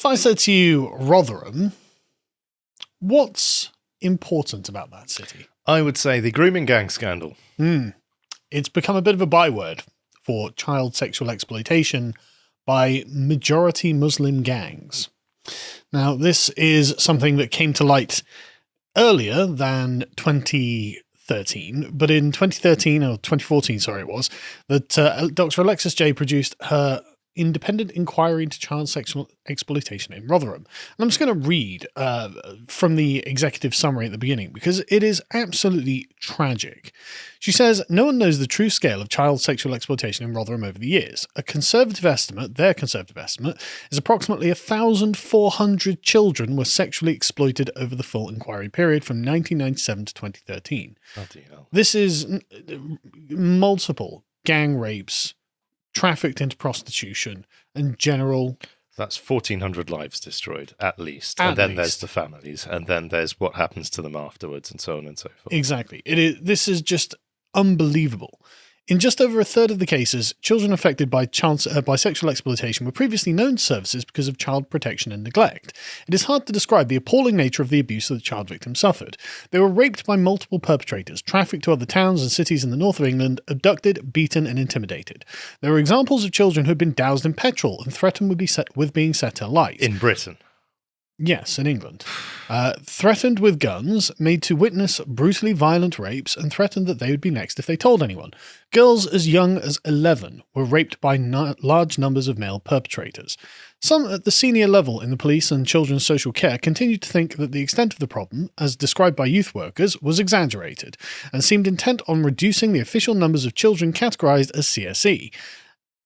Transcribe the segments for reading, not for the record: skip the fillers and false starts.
I said to you, Rotherham, what's important about that city? I would say the grooming gang scandal. It's become a bit of a byword for child sexual exploitation by majority Muslim gangs. Now, this is something that came to light earlier than 2013, but in 2013 or 2014, sorry, it was, that Dr. Alexis J produced her independent inquiry into child sexual exploitation in Rotherham. And I'm just going to read from the executive summary at the beginning because it is absolutely tragic. She says, no one knows the true scale of child sexual exploitation in Rotherham over the years. Their conservative estimate, is approximately 1,400 children were sexually exploited over the full inquiry period from 1997 to 2013. This is multiple gang rapes, trafficked into prostitution, and general... That's 1,400 lives destroyed, at least. And then there's the families, and then there's what happens to them afterwards, and so on and so forth. Exactly. This is just unbelievable. In just over a third of the cases, children affected by sexual exploitation were previously known to services because of child protection and neglect. It is hard to describe the appalling nature of the abuse that the child victims suffered. They were raped by multiple perpetrators, trafficked to other towns and cities in the north of England, abducted, beaten, and intimidated. There were examples of children who had been doused in petrol and threatened with being set alight. In Britain? Yes, in England. Threatened with guns, made to witness brutally violent rapes, and threatened that they would be next if they told anyone. Girls as young as 11 were raped by large numbers of male perpetrators. Some at the senior level in the police and children's social care continued to think that the extent of the problem, as described by youth workers, was exaggerated, and seemed intent on reducing the official numbers of children categorised as CSE.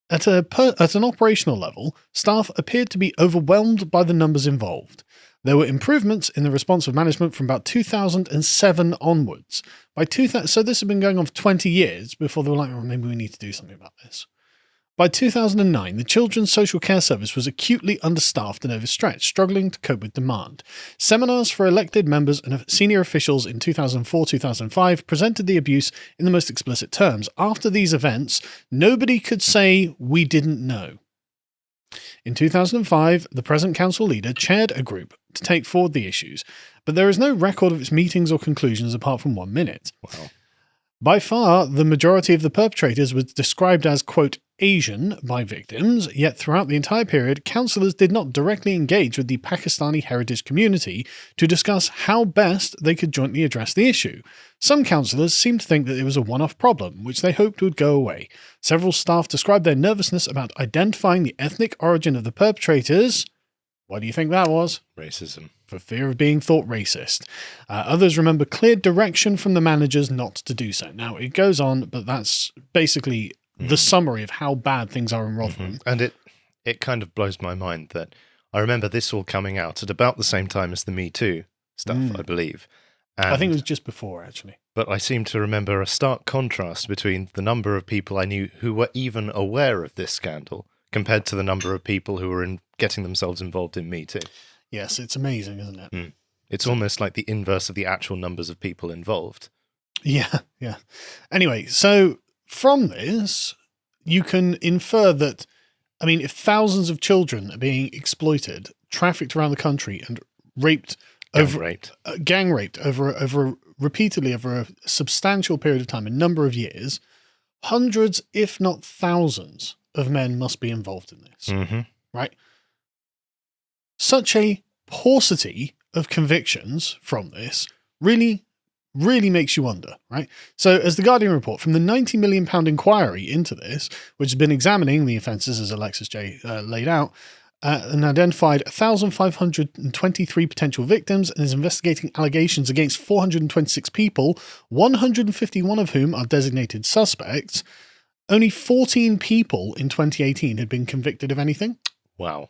At an operational level, staff appeared to be overwhelmed by the numbers involved. There were improvements in the response of management from about 2007 onwards. So this had been going on for 20 years before they were like, oh, maybe we need to do something about this. By 2009, the Children's Social Care Service was acutely understaffed and overstretched, struggling to cope with demand. Seminars for elected members and senior officials in 2004-2005 presented the abuse in the most explicit terms. After these events, nobody could say, we didn't know. In 2005, the present council leader chaired a group to take forward the issues, but there is no record of its meetings or conclusions apart from 1 minute. Wow. By far, the majority of the perpetrators was described as, quote, Asian by victims, yet throughout the entire period, counsellors did not directly engage with the Pakistani heritage community to discuss how best they could jointly address the issue. Some counsellors seemed to think that it was a one-off problem, which they hoped would go away. Several staff described their nervousness about identifying the ethnic origin of the perpetrators. What do you think that was? Racism. For fear of being thought racist. Others remember clear direction from the managers not to do so. Now, it goes on, but that's basically the summary of how bad things are in Rotherham. And it kind of blows my mind that I remember this all coming out at about the same time as the Me Too stuff, I believe. And, I think it was just before, actually. But I seem to remember a stark contrast between the number of people I knew who were even aware of this scandal compared to the number of people who were getting themselves involved in Me Too. Yes, it's amazing, isn't it? It's almost like the inverse of the actual numbers of people involved. Yeah. Anyway, so from this, you can infer that, I mean, if thousands of children are being exploited, trafficked around the country, and gang raped repeatedly over a substantial period of time, a number of years, hundreds, if not thousands, of men must be involved in this, right? Such a paucity of convictions from this really makes you wonder, right? So as the Guardian report, from the £90 million inquiry into this, which has been examining the offences as Alexis J laid out, and identified 1,523 potential victims and is investigating allegations against 426 people, 151 of whom are designated suspects. Only 14 people in 2018 had been convicted of anything. Wow.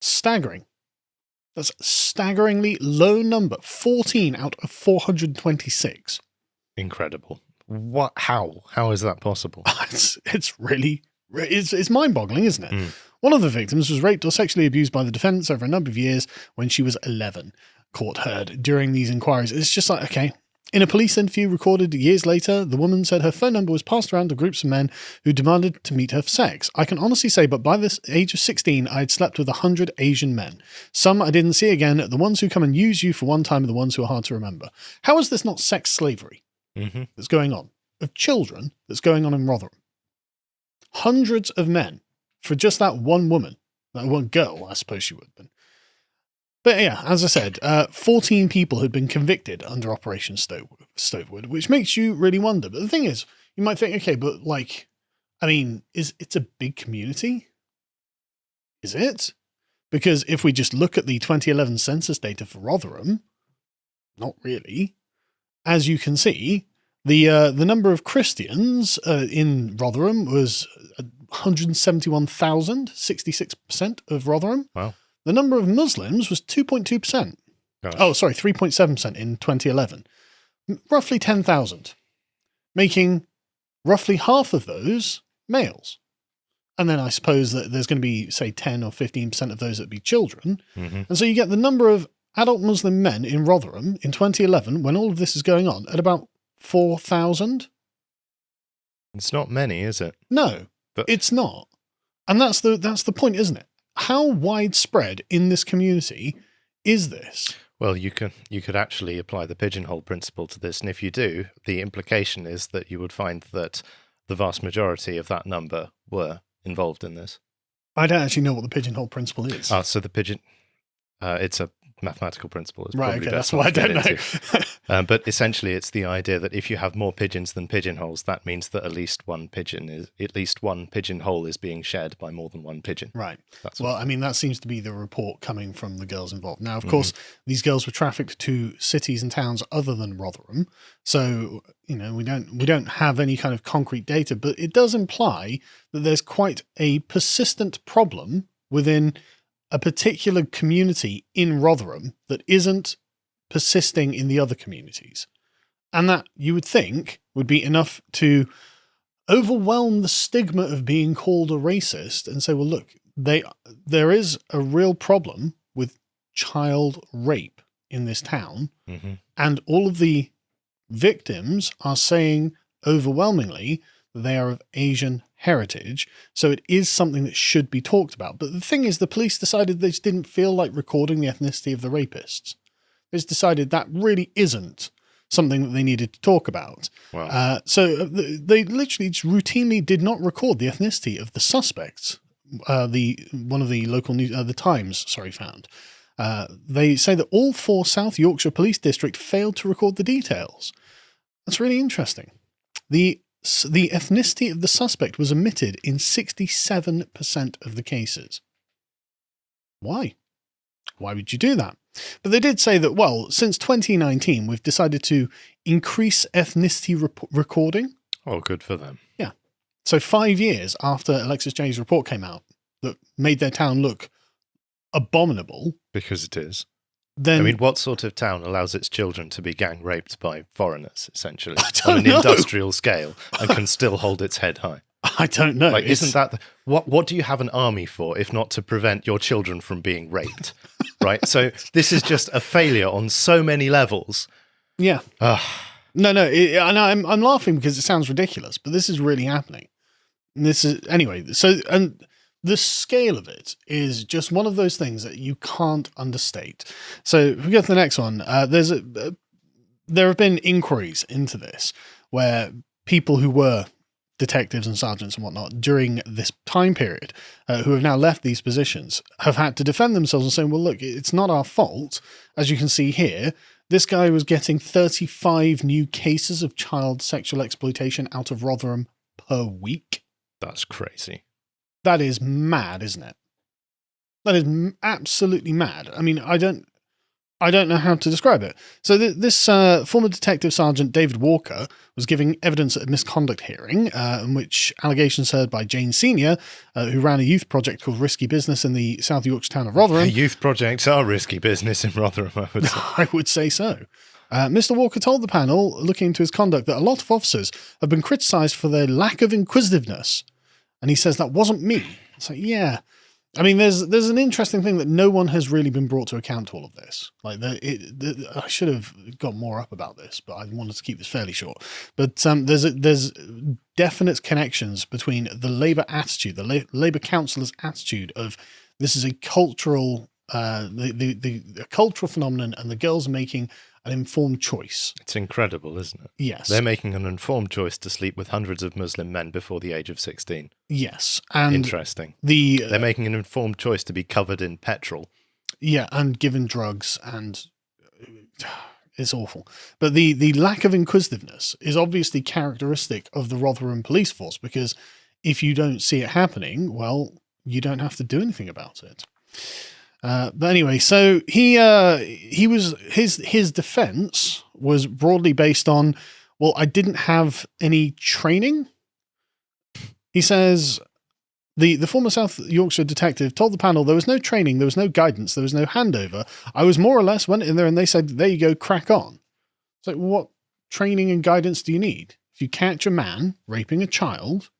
Staggering. That's a staggeringly low number. 14 out of 426. Incredible. What? How? How is that possible? It's really, it's mind-boggling, isn't it? One of the victims was raped or sexually abused by the defendants over a number of years when she was 11, court heard during these inquiries. It's just like, okay, In a police interview recorded years later, the woman said her phone number was passed around to groups of men who demanded to meet her for sex. I can honestly say, but by this age of 16, I had slept with 100 Asian men. Some I didn't see again. The ones who come and use you for one time are the ones who are hard to remember. How is this not sex slavery that's going on? Of children that's going on in Rotherham. Hundreds of men for just that one woman. That one girl, I suppose she would have been. But yeah, as I said, 14 people had been convicted under Operation Stovewood, which makes you really wonder. But the thing is, you might think, okay, but like, I mean, it's a big community? Is it? Because if we just look at the 2011 census data for Rotherham, not really. As you can see, the number of Christians in Rotherham was 171,000, 66% of Rotherham. Wow. The number of Muslims was 2.2%. Oh, sorry, 3.7% in 2011. Roughly 10,000, making roughly half of those males. And then I suppose that there's going to be, say, 10 or 15% of those that be children. And so you get the number of adult Muslim men in Rotherham in 2011, when all of this is going on, at about 4,000. It's not many, is it? No, but it's not. And that's the point, isn't it? How widespread in this community is this? Well, you could actually apply the pigeonhole principle to this, and if you do, the implication is that you would find that the vast majority of that number were involved in this. I don't actually know what the pigeonhole principle is. So the it's a mathematical principle. It's right, okay, that's why I don't know. But essentially, it's the idea that if you have more pigeons than pigeonholes, that means that at least one pigeonhole is being shared by more than one pigeon. Right. Well, I mean, that seems to be the report coming from the girls involved. Now, of course, these girls were trafficked to cities and towns other than Rotherham, so we don't have any kind of concrete data, but it does imply that there's quite a persistent problem within a particular community in Rotherham that isn't persisting in the other communities. And that, you would think, would be enough to overwhelm the stigma of being called a racist and say, well, look, there is a real problem with child rape in this town, and all of the victims are saying overwhelmingly that they are of Asian heritage, so it is something that should be talked about. But the thing is, the police decided they just didn't feel like recording the ethnicity of the rapists. They just decided that really isn't something that they needed to talk about. Wow. So they literally just routinely did not record the ethnicity of the suspects. One of the local news, the Times, found. They say that all 4 South Yorkshire Police District failed to record the details. That's really interesting. The ethnicity of the suspect was omitted in 67% of the cases. Why? Why would you do that? But they did say that, well, since 2019, we've decided to increase ethnicity recording. Oh, good for them. Yeah. So 5 years after Alexis Jay's report came out that made their town look abominable. Because it is. Then, I mean, what sort of town allows its children to be gang raped by foreigners, essentially, on an industrial scale, and can still hold its head high? I don't know. Like, isn't that what do you have an army for if not to prevent your children from being raped? Right. So this is just a failure on so many levels. Yeah. No. And I'm laughing because it sounds ridiculous, but this is really happening. And this is anyway. So and. The scale of it is just one of those things that you can't understate. So if we go to the next one, there have been inquiries into this where people who were detectives and sergeants and whatnot during this time period, who have now left these positions, have had to defend themselves and saying, well, look, it's not our fault. As you can see here, this guy was getting 35 new cases of child sexual exploitation out of Rotherham per week. That's crazy. That is mad, isn't it? That is absolutely mad. I mean, I don't know how to describe it. So this former Detective Sergeant David Walker was giving evidence at a misconduct hearing in which allegations heard by Jane Senior, who ran a youth project called Risky Business in the South Yorkshire town of Rotherham. Youth projects are risky business in Rotherham, I would say. I would say so. Mr. Walker told the panel, looking into his conduct, that a lot of officers have been criticised for their lack of inquisitiveness. And he says, that wasn't me. It's like, yeah. I mean, there's an interesting thing that no one has really been brought to account to all of this. Like, I should have got more up about this, but I wanted to keep this fairly short. But there's definite connections between the Labour attitude, the Labour councillors' attitude of this is a cultural, the cultural phenomenon, and the girls making an informed choice. It's incredible, isn't it? Yes. They're making an informed choice to sleep with hundreds of Muslim men before the age of 16. Yes. And interesting. They're making an informed choice to be covered in petrol. Yeah, and given drugs, and it's awful. But the lack of inquisitiveness is obviously characteristic of the Rotherham police force, because if you don't see it happening, well, you don't have to do anything about it. But anyway, so his defense was broadly based on, well, I didn't have any training. He says the former South Yorkshire detective told the panel there was no training, there was no guidance, there was no handover. I was more or less went in there and they said, there you go, crack on. It's like, what training and guidance do you need? If you catch a man raping a child,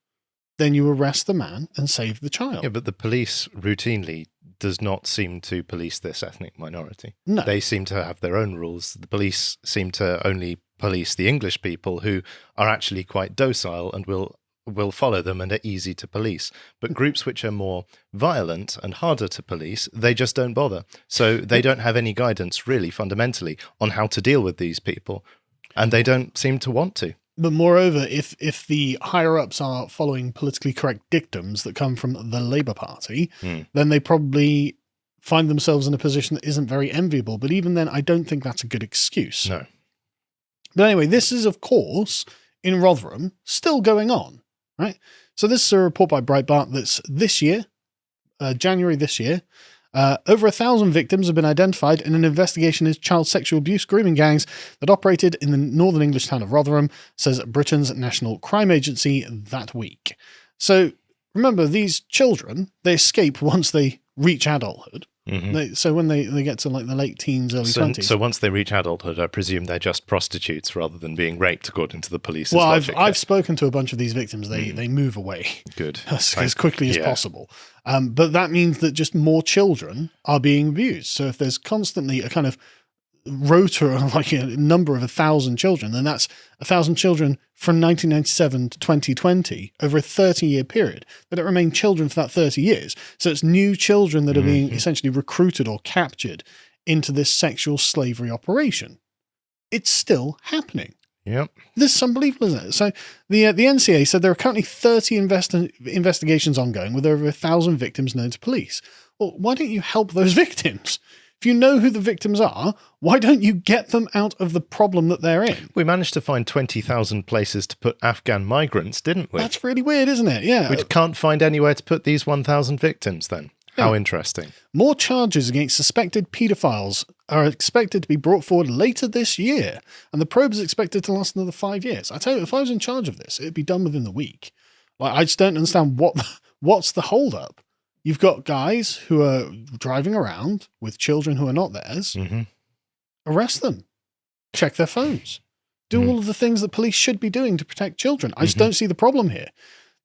then you arrest the man and save the child. Yeah, but the police routinely does not seem to police this ethnic minority. No. They seem to have their own rules. The police seem to only police the English people, who are actually quite docile and will follow them and are easy to police. But groups which are more violent and harder to police, they just don't bother. So they don't have any guidance, really, fundamentally, on how to deal with these people. And they don't seem to want to. But moreover, if the higher-ups are following politically correct dictums that come from the Labour Party, then they probably find themselves in a position that isn't very enviable. But even then, I don't think that's a good excuse. No. But anyway, this is, of course, in Rotherham, still going on, right? So this is a report by Breitbart that's this year, January this year. Over 1,000 victims have been identified in an investigation into child sexual abuse grooming gangs that operated in the northern English town of Rotherham, says Britain's National Crime Agency that week. So remember, these children, they escape once they reach adulthood. Mm-hmm. So when they get to like the late teens, early 20s. So once they reach adulthood, I presume they're just prostitutes rather than being raped, according to the police. Well, I've spoken to a bunch of these victims. They move away. Good. as quickly as possible. But that means that just more children are being abused. So if there's constantly a kind of rota, like a number of 1,000 children, then that's 1,000 children from 1997 to 2020 over a 30-year period. But it remain children for that 30 years. So it's new children that are being essentially recruited or captured into this sexual slavery operation. It's still happening. Yep. This is unbelievable, isn't it? So the NCA said there are currently 30 investigations ongoing with over 1,000 victims known to police. Well, why don't you help those victims? If you know who the victims are, why don't you get them out of the problem that they're in? We managed to find 20,000 places to put Afghan migrants, didn't we? That's really weird, isn't it? Yeah. We can't find anywhere to put these 1,000 victims then. How interesting. More charges against suspected paedophiles are expected to be brought forward later this year, and the probe is expected to last another 5 years. I tell you, if I was in charge of this, it'd be done within the week. Like, I just don't understand what's the hold-up. You've got guys who are driving around with children who are not theirs. Mm-hmm. Arrest them. Check their phones. Do all of the things that police should be doing to protect children. I just don't see the problem here.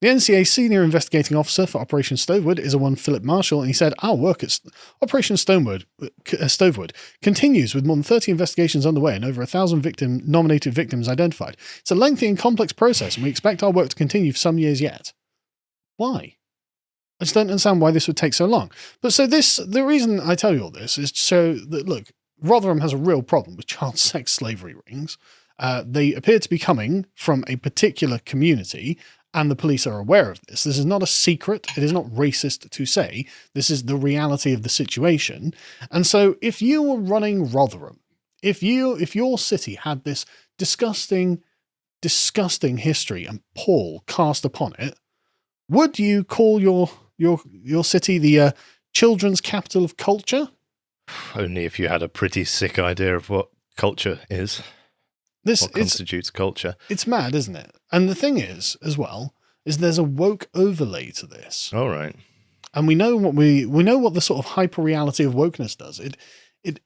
The NCA senior investigating officer for Operation Stovewood is a one Philip Marshall, and he said, our work at Operation Stovewood continues with more than 30 investigations underway and over 1,000 nominated victims identified. It's a lengthy and complex process, and we expect our work to continue for some years yet. Why? I just don't understand why this would take so long. But so the reason I tell you all this is to show that, look, Rotherham has a real problem with child sex slavery rings. They appear to be coming from a particular community, and the police are aware of this. This is not a secret. It is not racist to say. This is the reality of the situation. And so if you were running Rotherham, if your city had this disgusting, disgusting history and pall cast upon it, would you call your city the children's capital of culture? Only if you had a pretty sick idea of what culture is. What constitutes culture. It's mad, isn't it? And the thing is, as well, is there's a woke overlay to this. All right. And we know what the sort of hyper reality of wokeness does. It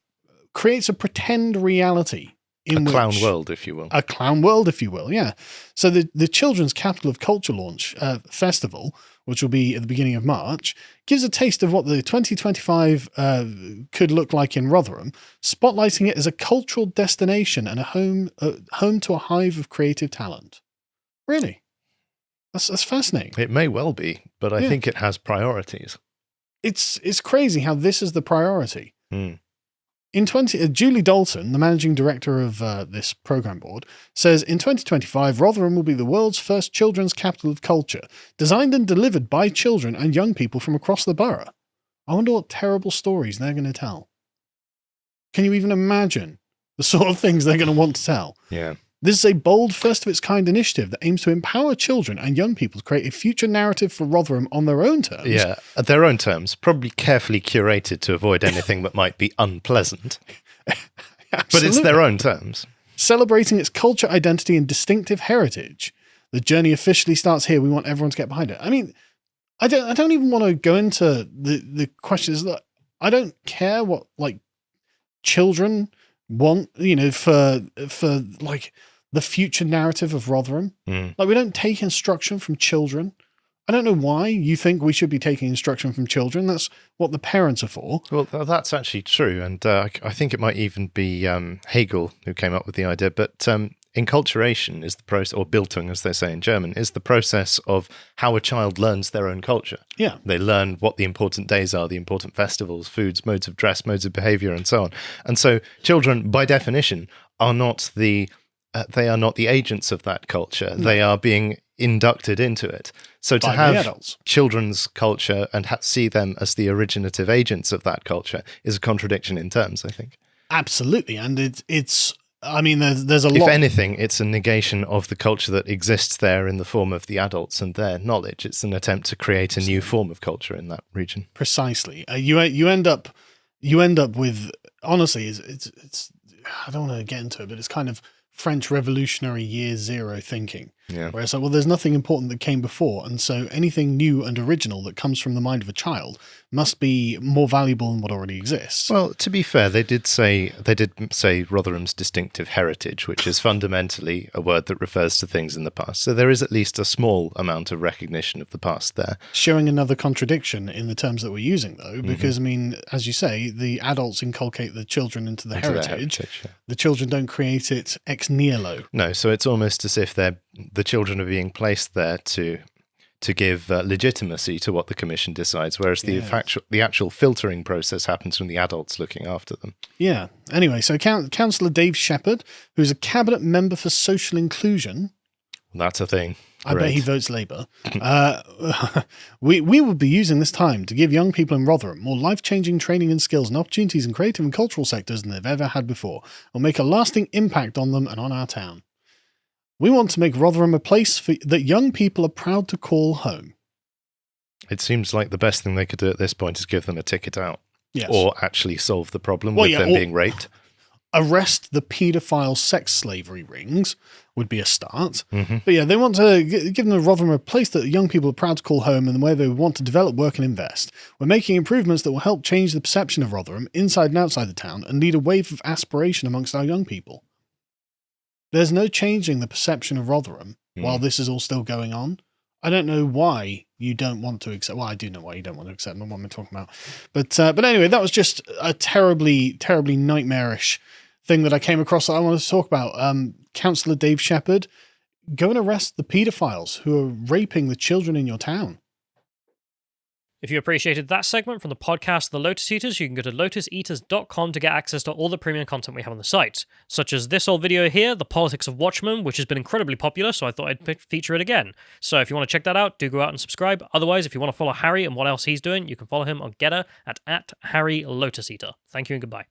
creates a pretend reality in clown which world, if you will. a clown world, if you will, yeah. So the Children's Capital of Culture launch festival, which will be at the beginning of March, gives a taste of what the 2025 could look like in Rotherham, spotlighting it as a cultural destination and a home to a hive of creative talent. Really? That's fascinating. It may well be, but I think it has priorities. It's crazy how this is the priority. Mm. Julie Dalton, the managing director of this program board, says in 2025, Rotherham will be the world's first children's capital of culture, designed and delivered by children and young people from across the borough. I wonder what terrible stories they're going to tell. Can you even imagine the sort of things they're going to want to tell? Yeah. This is a bold, first-of-its-kind initiative that aims to empower children and young people to create a future narrative for Rotherham on their own terms. Yeah, at their own terms, probably carefully curated to avoid anything that might be unpleasant. But it's their own terms. Celebrating its culture, identity, and distinctive heritage. The journey officially starts here. We want everyone to get behind it. I mean, I don't even want to go into the questions that I don't care what like children want, for like the future narrative of Rotherham. Like, we don't take instruction from children. I don't know why you think we should be taking instruction from children. That's what the parents are for. Well, that's actually true. And I think it might even be Hegel who came up with the idea. But enculturation is the process, or Bildung, as they say in German, is the process of how a child learns their own culture. Yeah. They learn what the important days are, the important festivals, foods, modes of dress, modes of behavior, and so on. And so children, by definition, are not the agents of that culture. No. They are being inducted into it. So to have children's culture and see them as the originative agents of that culture is a contradiction in terms, I think. Absolutely. And it's I mean, there's a lot. If anything, it's a negation of the culture that exists there in the form of the adults and their knowledge. It's an attempt to create a new form of culture in that region. Precisely. You end up with, honestly, it's I don't want to get into it, but it's kind of French Revolutionary Year Zero thinking. Yeah. Where it's like, well, there's nothing important that came before, and so anything new and original that comes from the mind of a child must be more valuable than what already exists. Well, to be fair, they did say Rotherham's distinctive heritage, which is fundamentally a word that refers to things in the past. So there is at least a small amount of recognition of the past there. Showing another contradiction in the terms that we're using, though, because, I mean, as you say, the adults inculcate the children into the heritage. Yeah. The children don't create it ex nihilo. No, so it's almost as if the children are being placed there to give legitimacy to what the commission decides, whereas the actual filtering process happens from the adults looking after them. Yeah. Anyway, so Councillor Dave Shepherd, who's a cabinet member for social inclusion. That's a thing. I bet he votes Labour. We will be using this time to give young people in Rotherham more life-changing training and skills and opportunities in creative and cultural sectors than they've ever had before. We'll make a lasting impact on them and on our town. We want to make Rotherham a place that young people are proud to call home. It seems like the best thing they could do at this point is give them a ticket out. Yes. Or actually solve the problem with them being raped. Arrest the paedophile sex slavery rings would be a start. Mm-hmm. But yeah, they want to give them Rotherham a place that young people are proud to call home and where they want to develop, work and invest. We're making improvements that will help change the perception of Rotherham inside and outside the town and lead a wave of aspiration amongst our young people. There's no changing the perception of Rotherham while this is all still going on. I don't know why you don't want to accept. Well, I do know why you don't want to accept what I'm talking about. But anyway, that was just a terribly, terribly nightmarish thing that I came across that I wanted to talk about. Councillor Dave Shepherd, go and arrest the paedophiles who are raping the children in your town. If you appreciated that segment from the podcast The Lotus Eaters, you can go to lotuseaters.com to get access to all the premium content we have on the site, such as this old video here, The Politics of Watchmen, which has been incredibly popular, so I thought I'd feature it again. So if you want to check that out, do go out and subscribe. Otherwise, if you want to follow Harry and what else he's doing, you can follow him on Getter at Harry Lotus Eater. Thank you and goodbye.